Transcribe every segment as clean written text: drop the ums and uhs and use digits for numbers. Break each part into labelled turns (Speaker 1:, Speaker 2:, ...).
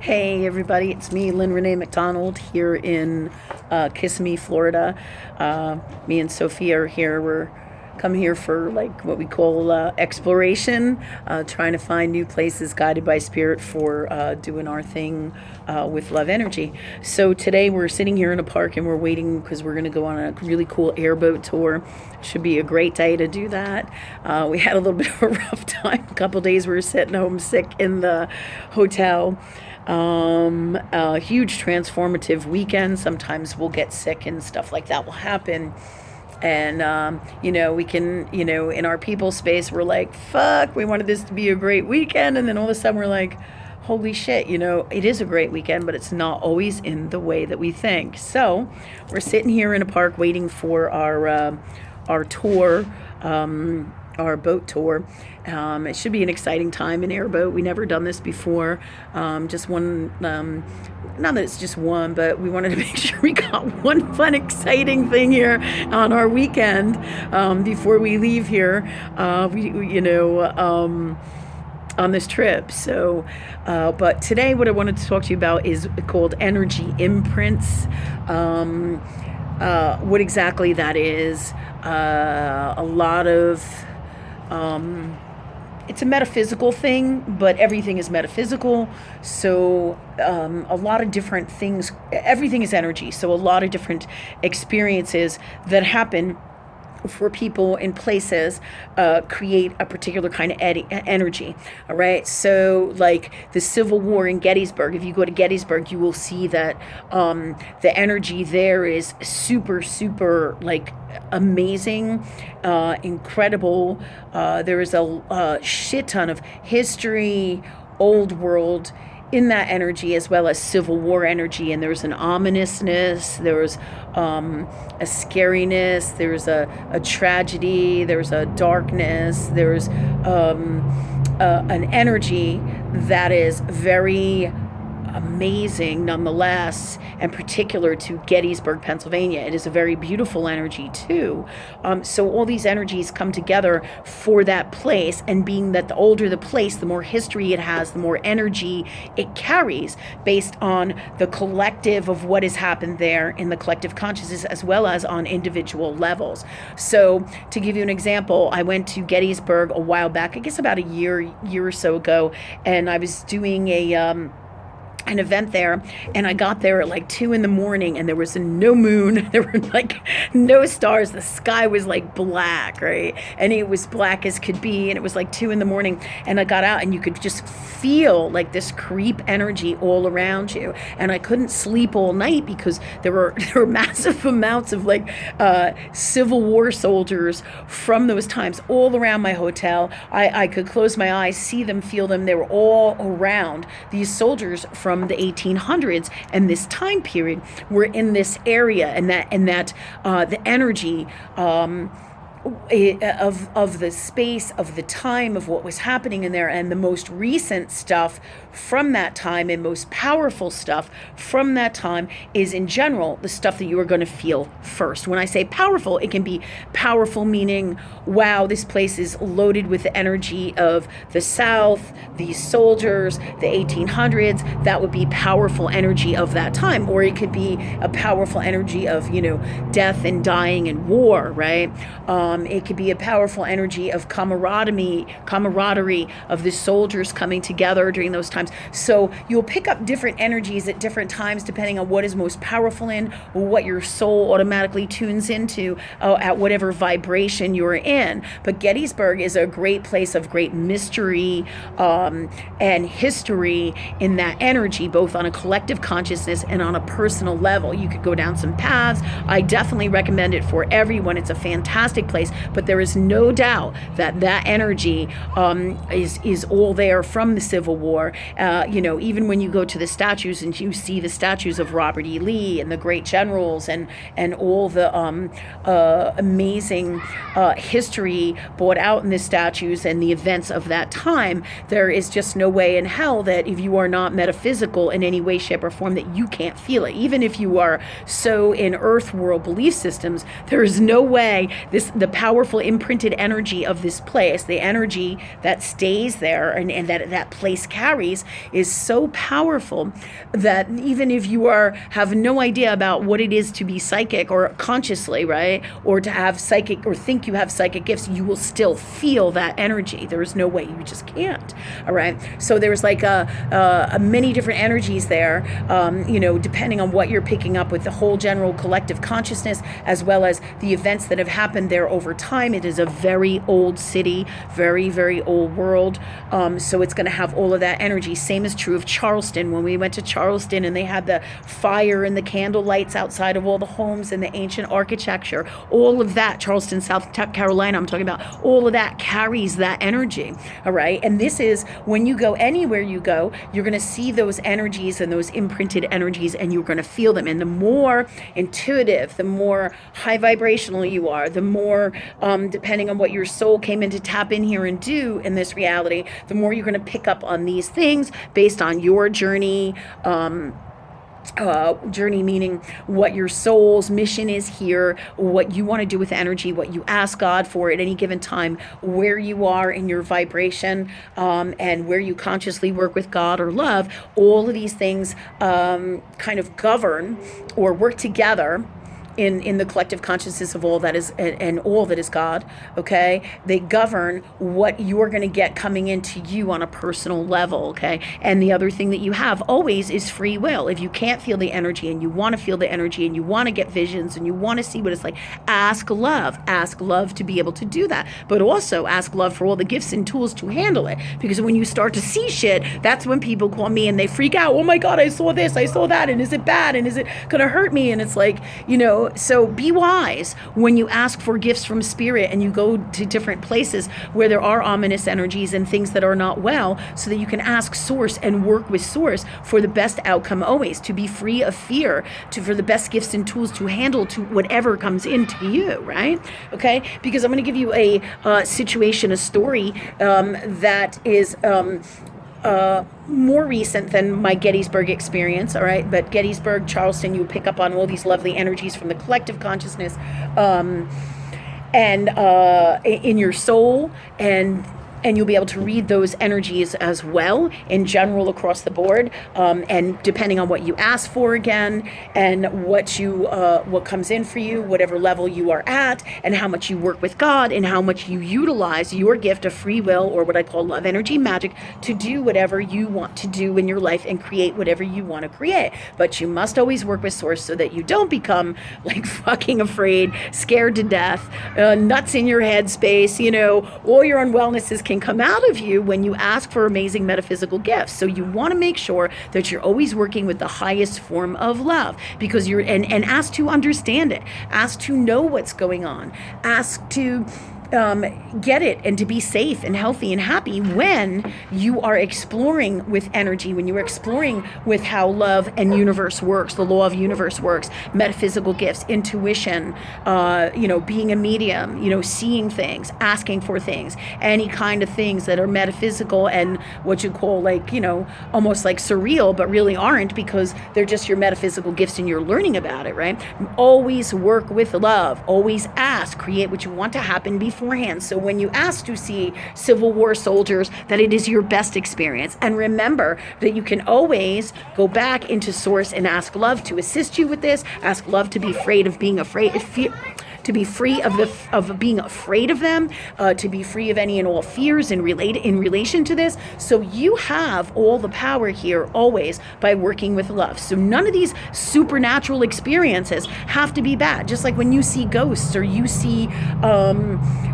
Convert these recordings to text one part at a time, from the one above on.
Speaker 1: Hey everybody, it's me, Lynn Renee McDonald, here in Kissimmee, Florida. Me and Sophia are here. We're come here for like what we call exploration, trying to find new places guided by spirit for doing our thing with love energy. So today we're sitting here in a park and we're waiting because we're going to go on a really cool airboat tour. Should be a great day to do that. We had a little bit of a rough time. A couple days we were sitting home sick in the hotel. A huge transformative weekend. Sometimes we'll get sick and stuff like that will happen. And, we can, in our people space, we're like, fuck, we wanted this to be a great weekend. And then all of a sudden we're like, holy shit, it is a great weekend, but it's not always in the way that we think. So we're sitting here in a park waiting for our tour, our boat tour. It should be an exciting time in airboat. We never done this before. Just one, not that it's just one, but we wanted to make sure we got one fun, exciting thing here on our weekend before we leave here. On this trip. So, but today what I wanted to talk to you about is called energy imprints. What exactly that is. A lot of it's a metaphysical thing, but everything is metaphysical. So a lot of different things, everything is energy. So a lot of different experiences that happen for people in places create a particular kind of energy. All right. So like the Civil War in Gettysburg, if you go to Gettysburg, you will see that the energy there is super, super like amazing, incredible. There is a shit ton of history, old world in that energy, as well as Civil War energy. And there's an ominousness, there's a scariness, there's a tragedy, there's a darkness, there's an energy that is very amazing nonetheless, and particular to Gettysburg, Pennsylvania. It is a very beautiful energy too. So all these energies come together for that place, and being that the older the place, the more history it has, the more energy it carries based on the collective of what has happened there in the collective consciousness, as well as on individual levels. So to give you an example, I went to Gettysburg a while back, I guess about a year or so ago, and I was doing an event there, and I got there at like 2 a.m, and there was no moon, there were like no stars, the sky was like black, right? And it was black as could be, and it was like 2 a.m, and I got out and you could just feel like this creep energy all around you. And I couldn't sleep all night because there were massive amounts of like Civil War soldiers from those times all around my hotel. I could close my eyes, see them, feel them. They were all around. These soldiers from the 1800s and this time period were in this area, and that the energy of the space, of the time, of what was happening in there, and the most recent stuff from that time and most powerful stuff from that time is in general the stuff that you are going to feel first. When I say powerful, it can be powerful meaning, wow, this place is loaded with the energy of the South, these soldiers, the 1800s. That would be powerful energy of that time. Or it could be a powerful energy of, death and dying and war, right? It could be a powerful energy of camaraderie of the soldiers coming together during those times. So you'll pick up different energies at different times depending on what is most powerful in, or what your soul automatically tunes into at whatever vibration you're in. But Gettysburg is a great place of great mystery and history in that energy, both on a collective consciousness and on a personal level. You could go down some paths. I definitely recommend it for everyone. It's a fantastic place, but there is no doubt that energy is all there from the Civil War. Even when you go to the statues and you see the statues of Robert E. Lee and the great generals and all the amazing history brought out in the statues and the events of that time, there is just no way in hell that if you are not metaphysical in any way, shape, or form, that you can't feel it. Even if you are so in earth world belief systems, there is no way the powerful imprinted energy of this place, the energy that stays there and that place carries, is so powerful that even if you have no idea about what it is to be psychic or consciously, right, or to have psychic or think you have psychic gifts, you will still feel that energy. There is no way, you just can't. All right. So there's like a many different energies there, depending on what you're picking up with the whole general collective consciousness, as well as the events that have happened there over time. It is a very old city, very, very old world. So it's going to have all of that energy. Same is true of Charleston. When we went to Charleston and they had the fire and the candle lights outside of all the homes and the ancient architecture, all of that, Charleston, South Carolina, I'm talking about, all of that carries that energy. All right. And this is when you go anywhere you go, you're going to see those energies and those imprinted energies, and you're going to feel them. And the more intuitive, the more high vibrational you are, the more, depending on what your soul came in to tap in here and do in this reality, the more you're going to pick up on these things based on your journey. Journey meaning what your soul's mission is here, what you want to do with energy, what you ask God for at any given time, where you are in your vibration, and where you consciously work with God or love. All of these things kind of govern or work together in the collective consciousness of all that is and all that is God. Okay, they govern what you're going to get coming into you on a personal level. Okay, and the other thing that you have always is free will. If you can't feel the energy and you want to feel the energy and you want to get visions and you want to see what it's like, ask love to be able to do that. But also ask love for all the gifts and tools to handle it, because when you start to see shit, that's when people call me and they freak out. Oh my God, I saw this, I saw that, and is it bad, and is it gonna hurt me? And it's like, so be wise when you ask for gifts from spirit and you go to different places where there are ominous energies and things that are not well, so that you can ask source and work with source for the best outcome always, to be free of fear, for the best gifts and tools to handle to whatever comes into you, right? Okay, because I'm going to give you a situation, a story that is more recent than my Gettysburg experience, all right? But Gettysburg, Charleston, you pick up on all these lovely energies from the collective consciousness and in your soul, and you'll be able to read those energies as well in general across the board, and depending on what you ask for again, and what comes in for you, whatever level you are at, and how much you work with God, and how much you utilize your gift of free will, or what I call love energy magic, to do whatever you want to do in your life and create whatever you want to create. But you must always work with source so that you don't become like fucking afraid, scared to death, nuts in your head space, all your unwellnesses can come out of you when you ask for amazing metaphysical gifts. So you want to make sure that you're always working with the highest form of love, because you're and ask to understand it, ask to know what's going on, ask to get it, and to be safe and healthy and happy when you are exploring with energy, when you are exploring with how love and universe works, the law of universe works, metaphysical gifts, intuition, being a medium, seeing things, asking for things, any kind of things that are metaphysical and what you call almost like surreal, but really aren't, because they're just your metaphysical gifts and you're learning about it, right? Always work with love, always ask, create what you want to happen beforehand. So when you ask to see Civil War soldiers, that it is your best experience. And remember that you can always go back into source and ask love to assist you with this. Ask love to be afraid of being afraid, to be free of being afraid of them, to be free of any and all fears in relation to this. So you have all the power here always by working with love. So none of these supernatural experiences have to be bad. Just like when you see ghosts, or you see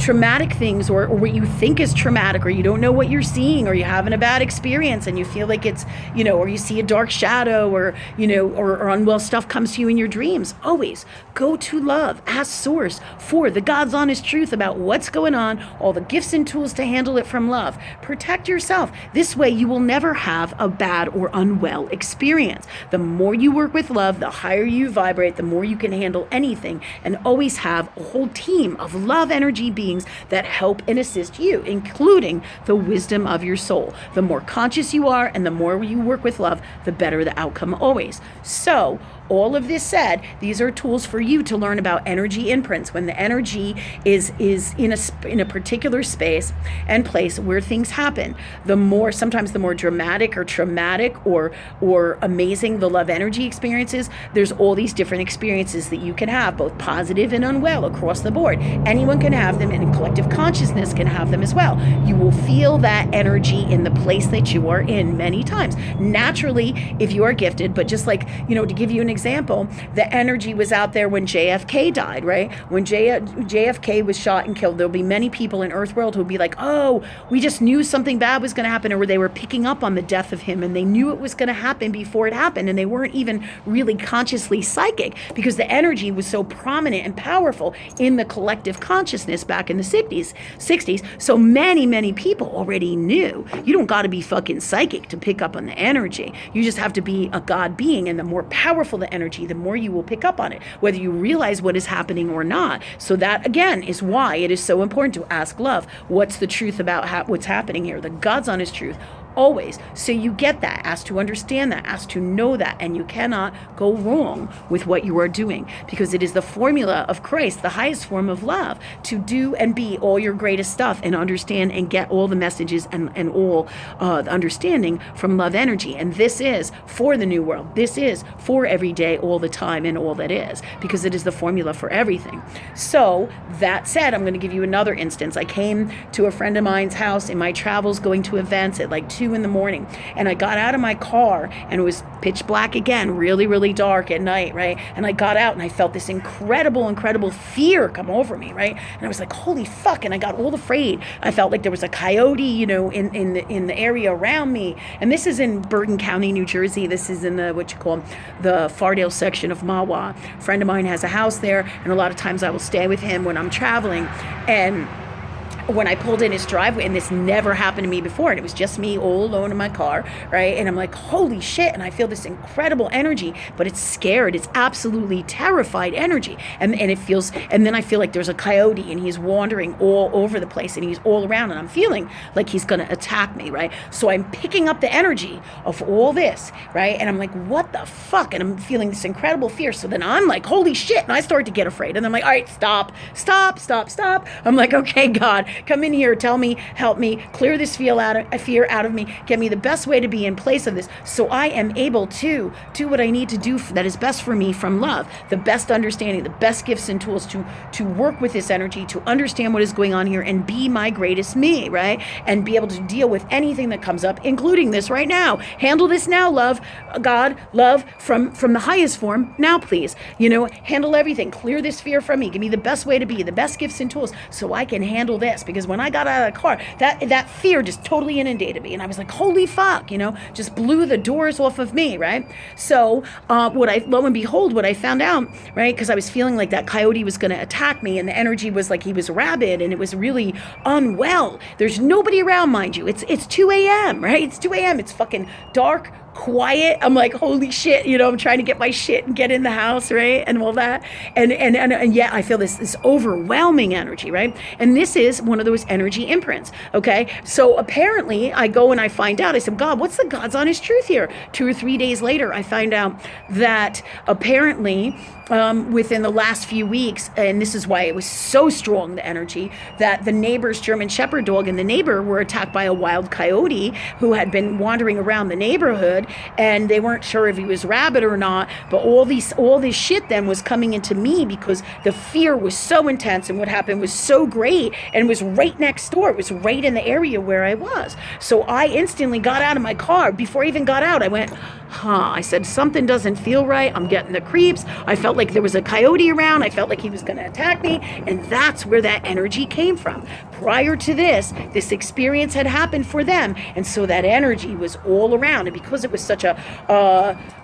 Speaker 1: traumatic things, or what you think is traumatic, or you don't know what you're seeing, or you're having a bad experience and you feel like it's, or you see a dark shadow, or unwell stuff comes to you in your dreams. Always go to love, ask source for the God's honest truth about what's going on, all the gifts and tools to handle it from love. Protect yourself. This way you will never have a bad or unwell experience. The more you work with love, the higher you vibrate, the more you can handle anything, and always have a whole team of love energy beings beings that help and assist you, including the wisdom of your soul. The more conscious you are and the more you work with love, the better the outcome always. So, all of this said, these are tools for you to learn about energy imprints. When the energy is in a particular space and place where things happen, sometimes the more dramatic or traumatic or amazing the love energy experiences, there's all these different experiences that you can have, both positive and unwell, across the board. Anyone can have them, and collective consciousness can have them as well. You will feel that energy in the place that you are in many times. Naturally, if you are gifted, but just like, to give you an example, the energy was out there when JFK died, right? When JFK was shot and killed, there'll be many people in Earthworld who'll be like, oh, we just knew something bad was going to happen, or they were picking up on the death of him and they knew it was going to happen before it happened, and they weren't even really consciously psychic because the energy was so prominent and powerful in the collective consciousness back in the 60s. So many people already knew. You don't got to be fucking psychic to pick up on the energy. You just have to be a God being, and the more powerful the energy, the more you will pick up on it, whether you realize what is happening or not. So that, again, is why it is so important to ask love, what's the truth about what's happening here? The God's honest truth. Always. So you get that, ask to understand that, ask to know that, and you cannot go wrong with what you are doing, because it is the formula of Christ, the highest form of love, to do and be all your greatest stuff and understand and get all the messages and all the understanding from love energy. And this is for the new world. This is for every day, all the time, and all that is, because it is the formula for everything. So that said, I'm going to give you another instance. I came to a friend of mine's house in my travels, going to events at like 2 in the morning, and I got out of my car and it was pitch black again, really dark at night, right? And I got out and I felt this incredible fear come over me, right? And I was like, holy fuck, and I got all afraid. I felt like there was a coyote, in the area around me. And this is in Bergen County, New Jersey. This is in the Fardale section of Mahwah. A friend of mine has a house there, and a lot of times I will stay with him when I'm traveling. And when I pulled in his driveway, and this never happened to me before, and it was just me all alone in my car, right? And I'm like, holy shit, and I feel this incredible energy, but it's scared, it's absolutely terrified energy, and it feels, and then I feel like there's a coyote, and he's wandering all over the place, and he's all around, and I'm feeling like he's gonna attack me, right? So I'm picking up the energy of all this, right? And I'm like, what the fuck? And I'm feeling this incredible fear. So then I'm like, holy shit, and I start to get afraid, and I'm like, all right, stop. I'm like, okay, God, come in here, tell me, help me, clear this fear out of me, get me the best way to be in place of this, so I am able to do what I need to do that is best for me from love, the best understanding, the best gifts and tools to work with this energy, to understand what is going on here and be my greatest me, right? And be able to deal with anything that comes up, including this right now. Handle this now, love, God, love from the highest form now, please. Handle everything, clear this fear from me, give me the best way to be, the best gifts and tools, so I can handle this. Because when I got out of the car, that fear just totally inundated me, and I was like, holy fuck, just blew the doors off of me, right? So lo and behold, what I found out, right, because I was feeling like that coyote was going to attack me, and the energy was like he was rabid, and it was really unwell. There's nobody around, mind you. It's 2 a.m., right? It's 2 a.m. It's fucking dark, quiet. I'm like, holy shit, I'm trying to get my shit and get in the house, right? And all that. And yet I feel this overwhelming energy, right? And this is one of those energy imprints, okay? So apparently I go and I find out, I said, God, what's the God's honest truth here? 2 or 3 days later, I find out that apparently within the last few weeks, and this is why it was so strong, the energy, that the neighbor's German Shepherd dog and the neighbor were attacked by a wild coyote who had been wandering around the neighborhood, and they weren't sure if he was rabid or not, but all this shit then was coming into me because the fear was so intense, and what happened was so great, and it was right next door. It was right in the area where I was. So I instantly got out of my car. Before I even got out, I went, I said, something doesn't feel right. I'm getting the creeps. I felt like there was a coyote around. I felt like he was going to attack me. And that's where that energy came from. Prior to this experience had happened for them. And so that energy was all around. And because it was such a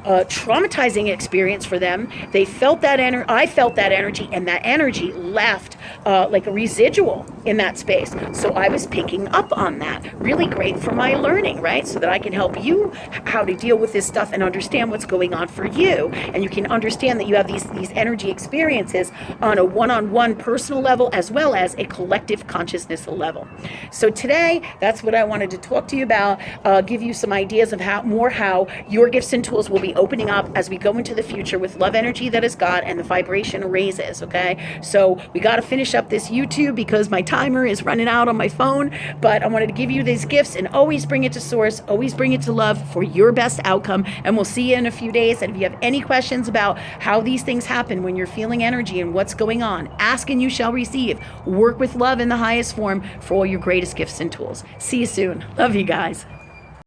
Speaker 1: traumatizing experience for them. They felt that energy. I felt that energy, and that energy left like a residual in that space. So I was picking up on that. Really great for my learning, right? So that I can help you how to deal with this stuff and understand what's going on for you. And you can understand that you have these energy experiences on a one-on-one personal level as well as a collective consciousness level. So today, that's what I wanted to talk to you about, give you some ideas of how your gifts and tools will be opening up as we go into the future with love energy that is God and the vibration raises, okay? So we got to finish up this YouTube because my timer is running out on my phone, but I wanted to give you these gifts and always bring it to source, always bring it to love for your best outcome, and we'll see you in a few days. And if you have any questions about how these things happen when you're feeling energy and what's going on, ask and you shall receive. Work with love in the highest form for all your greatest gifts and tools. See you soon. Love you guys.